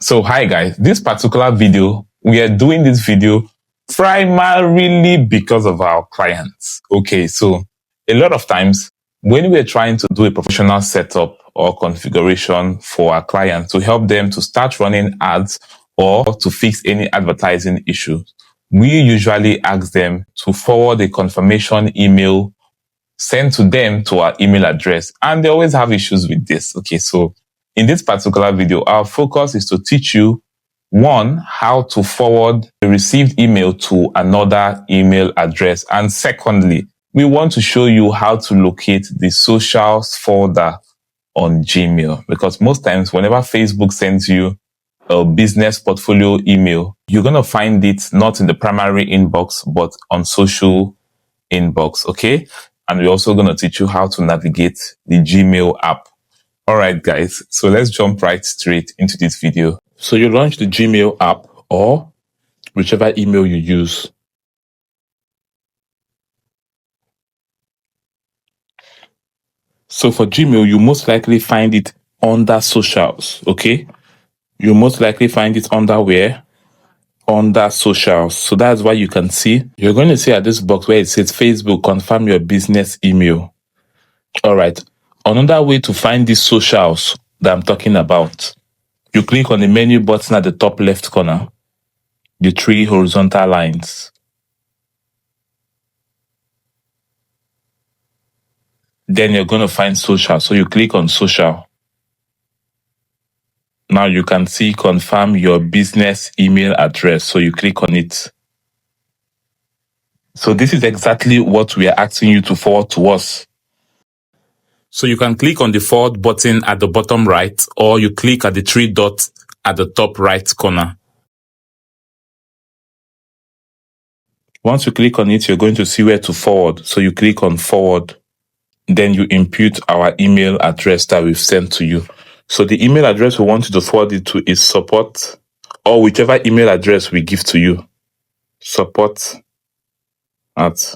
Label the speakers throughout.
Speaker 1: So hi guys, this particular video, we are doing this video primarily because of our clients. Okay, so a lot of times when we're trying to do a professional setup or configuration for our clients to help them to start running ads or to fix any advertising issues, we usually ask them to forward a confirmation email sent to them to our email address. And they always have issues with this. Okay, so in this particular video, our focus is to teach you one, how to forward the received email to another email address. And secondly, we want to show you how to locate the socials folder on Gmail. Because most times, whenever Facebook sends you a business portfolio email, you're going to find it not in the primary inbox, but on social inbox. Okay. And we're also going to teach you how to navigate the Gmail app. All right, guys. So let's jump right straight into this video. So you launch the Gmail app or whichever email you use. So for Gmail, you most likely find it under socials. Okay. You most likely find it under where? Under socials. So that's why you can see, you're going to see at this box where it says Facebook, confirm your business email. All right. Another way to find these socials that I'm talking about, you click on the menu button at the top left corner, the three horizontal lines. Then you're going to find social. So you click on social. Now you can see confirm your business email address. So you click on it. So this is exactly what we are asking you to forward to us. So you can click on the forward button at the bottom right, or you click at the three dots at the top right corner. Once you click on it, you're going to see where to forward. So you click on forward. Then you input our email address that we've sent to you. So the email address we want you to forward it to is support, or whichever email address we give to you. Support at.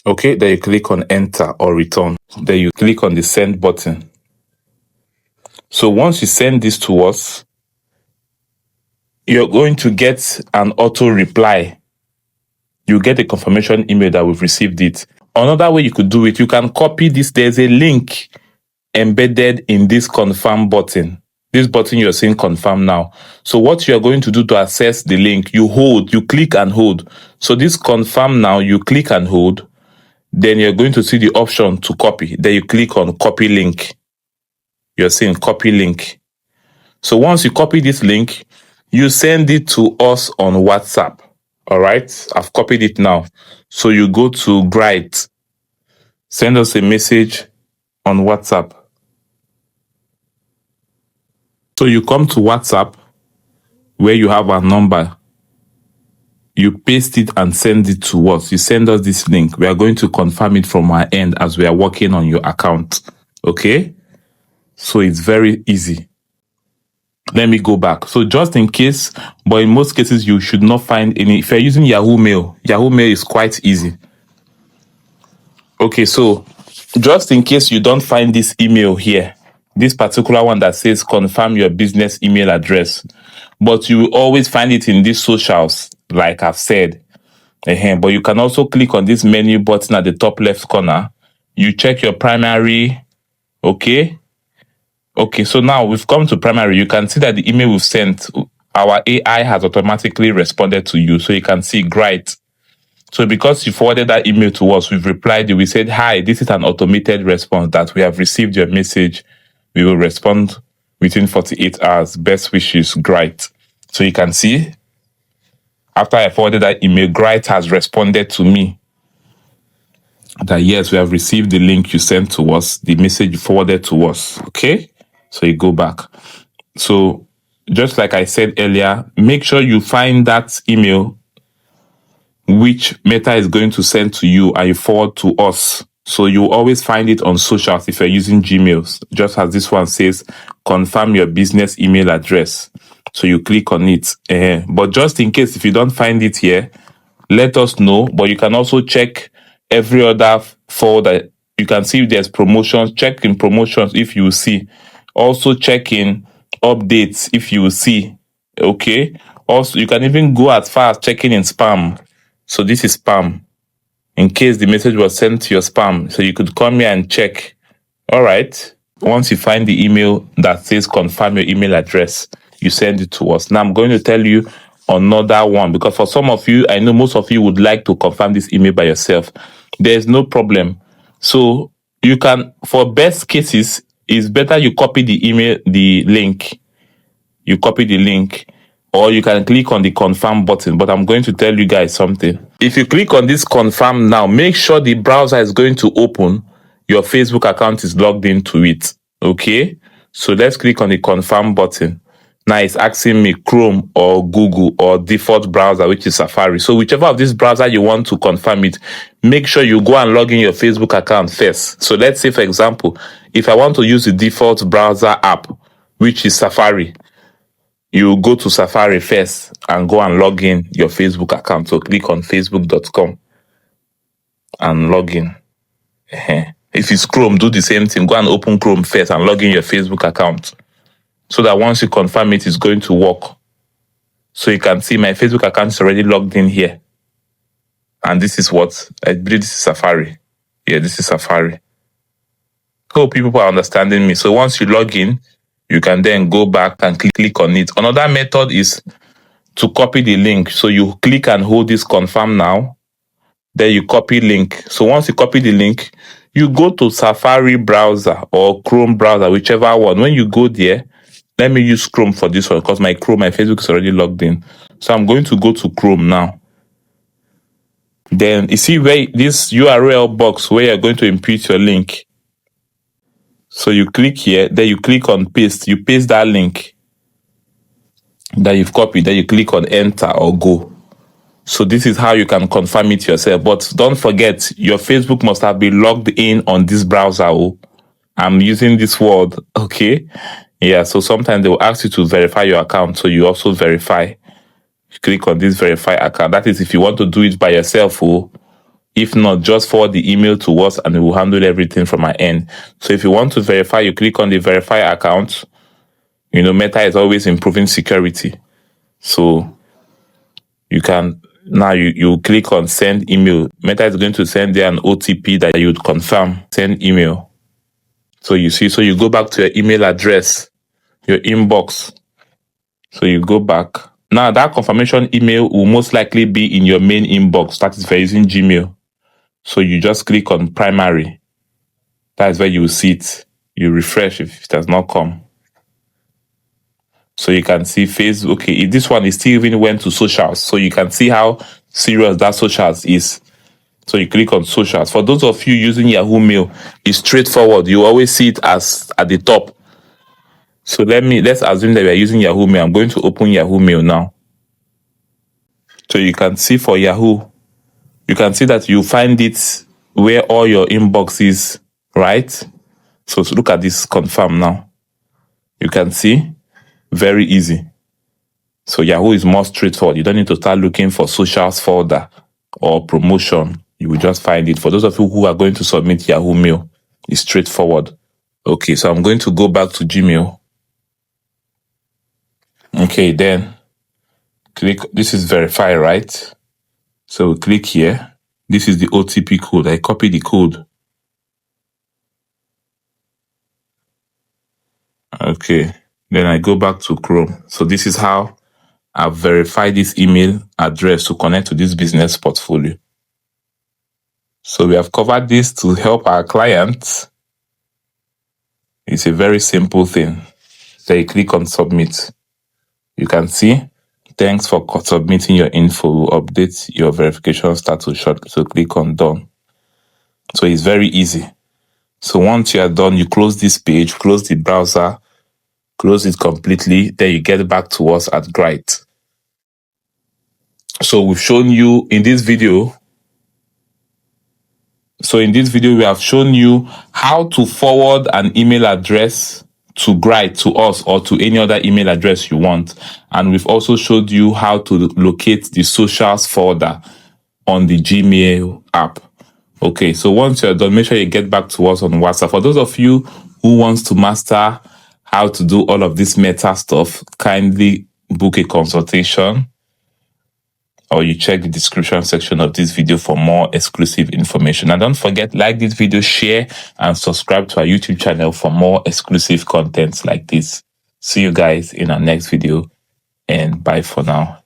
Speaker 1: Okay, then you click on enter or return. Then you click on the send button. So once you send this to us, you're going to get an auto reply. You get a confirmation email that we've received it. Another way you could do it, you can copy this. There's a link embedded in this confirm button. This button you're seeing confirm now. So what you're going to do to access the link, you click and hold. So this confirm now, you click and hold. Then you're going to see the option to copy. Then you click on copy link. You're seeing copy link. So once you copy this link, you send it to us on WhatsApp. All right. I've copied it now. So you go to Bright. Send us a message on WhatsApp. So you come to WhatsApp where you have our number. You paste it and send it to us. You send us this link. We are going to confirm it from our end as we are working on your account. Okay? So it's very easy. Let me go back. So just in case, but in most cases, you should not find any. If you're using Yahoo Mail is quite easy. Okay, so just in case you don't find this email here, this particular one that says confirm your business email address, but you will always find it in these socials, like I've said. But you can also click on this menu button at the top left corner. You check your primary. Okay. Okay, so now we've come to primary. You can see that the email we've sent, our AI has automatically responded to you. So you can see, great. So because you forwarded that email to us, we've replied you. We said, hi, this is an automated response that we have received your message. We will respond within 48 hours. Best wishes, great. So you can see, after I forwarded that email, Great has responded to me that yes, we have received the link you sent to us, the message you forwarded to us. Okay? So you go back. So just like I said earlier, make sure you find that email which Meta is going to send to you and you forward to us. So you always find it on socials if you're using Gmails, just as this one says, confirm your business email address. So you click on it. But just in case if you don't find it here, let us know. But you can also check every other folder you can see if there's promotions. Check in promotions if you see. Also check in updates if you see. Okay. Also, you can even go as far as checking in spam. So this is spam, in case the message was sent to your spam. So you could come here and check. All right. Once you find the email that says confirm your email address, you send it to us. Now I'm going to tell you another one, because for some of you, I know most of you would like to confirm this email by yourself. There's no problem. So you can, for best cases, it's better you copy the email, the link. You copy the link, or you can click on the confirm button. But I'm going to tell you guys something. If you click on this confirm now, make sure the browser is going to open. Your Facebook account is logged into it. Okay? So let's click on the confirm button. Now it's asking me Chrome or Google or default browser, which is Safari. So whichever of this browser you want to confirm it, make sure you go and log in your Facebook account first. So let's say, for example, if I want to use the default browser app, which is Safari, you go to Safari first and go and log in your Facebook account. So click on facebook.com and log in. If it's Chrome, do the same thing. Go and open Chrome first and log in your Facebook account, so that once you confirm it, it's going to work. So you can see my Facebook account is already logged in here. And this is what? I believe this is Safari. Yeah, this is Safari. Hope people are understanding me. So once you log in, you can then go back and click on it. Another method is to copy the link. So you click and hold this confirm now. Then you copy link. So once you copy the link, you go to Safari browser or Chrome browser, whichever one. When you go there, let me use Chrome for this one, because my Facebook is already logged in. So I'm going to go to Chrome now. Then you see where this URL box where you're going to input your link. So you click here, then you click on paste. You paste that link that you've copied, then you click on enter or go. So this is how you can confirm it yourself. But don't forget, your Facebook must have been logged in on this browser. Oh, I'm using this word, okay? Yeah, so sometimes they will ask you to verify your account. So you also verify. You click on this verify account. That is if you want to do it by yourself. Oh, if not, just forward the email to us and we will handle everything from our end. So if you want to verify, you click on the verify account. You know, Meta is always improving security. So you can, now you click on send email. Meta is going to send there an OTP that you would confirm. Send email. So you see, so you go back to your email address, your inbox. So you go back. Now that confirmation email will most likely be in your main inbox. That is if you're using Gmail. So you just click on primary. That is where you will see it. You refresh if it has not come. So you can see Facebook. Okay, this one is still even went to socials. So you can see how serious that socials is. So you click on socials. For those of you using Yahoo Mail, it's straightforward. You always see it as at the top. So let's assume that we are using Yahoo Mail. I'm going to open Yahoo Mail now. So you can see for Yahoo, you can see that you find it where all your inbox is, right? So look at this confirm now. You can see, very easy. So Yahoo is more straightforward. You don't need to start looking for socials folder or promotion. You will just find it. For those of you who are going to submit Yahoo Mail, it's straightforward. Okay, so I'm going to go back to Gmail. Okay, then click, this is verify, right? So click here. This is the OTP code. I copy the code. Okay, then I go back to Chrome. So this is how I've verified this email address to connect to this business portfolio. So we have covered this to help our clients. It's a very simple thing. So you click on submit. You can see, thanks for submitting your info. We'll update your verification status shortly. So click on done. So it's very easy. So once you are done, you close this page, close the browser, close it completely. Then you get back to us at Grite. So we've shown you in this video. So in this video, we have shown you how to forward an email address to Grite, to us, or to any other email address you want. And we've also showed you how to locate the socials folder on the Gmail app. Okay, so once you're done, make sure you get back to us on WhatsApp. For those of you who wants to master how to do all of this meta stuff, kindly book a consultation, or you check the description section of this video for more exclusive information. And don't forget, like this video, share, and subscribe to our YouTube channel for more exclusive content like this. See you guys in our next video, and bye for now.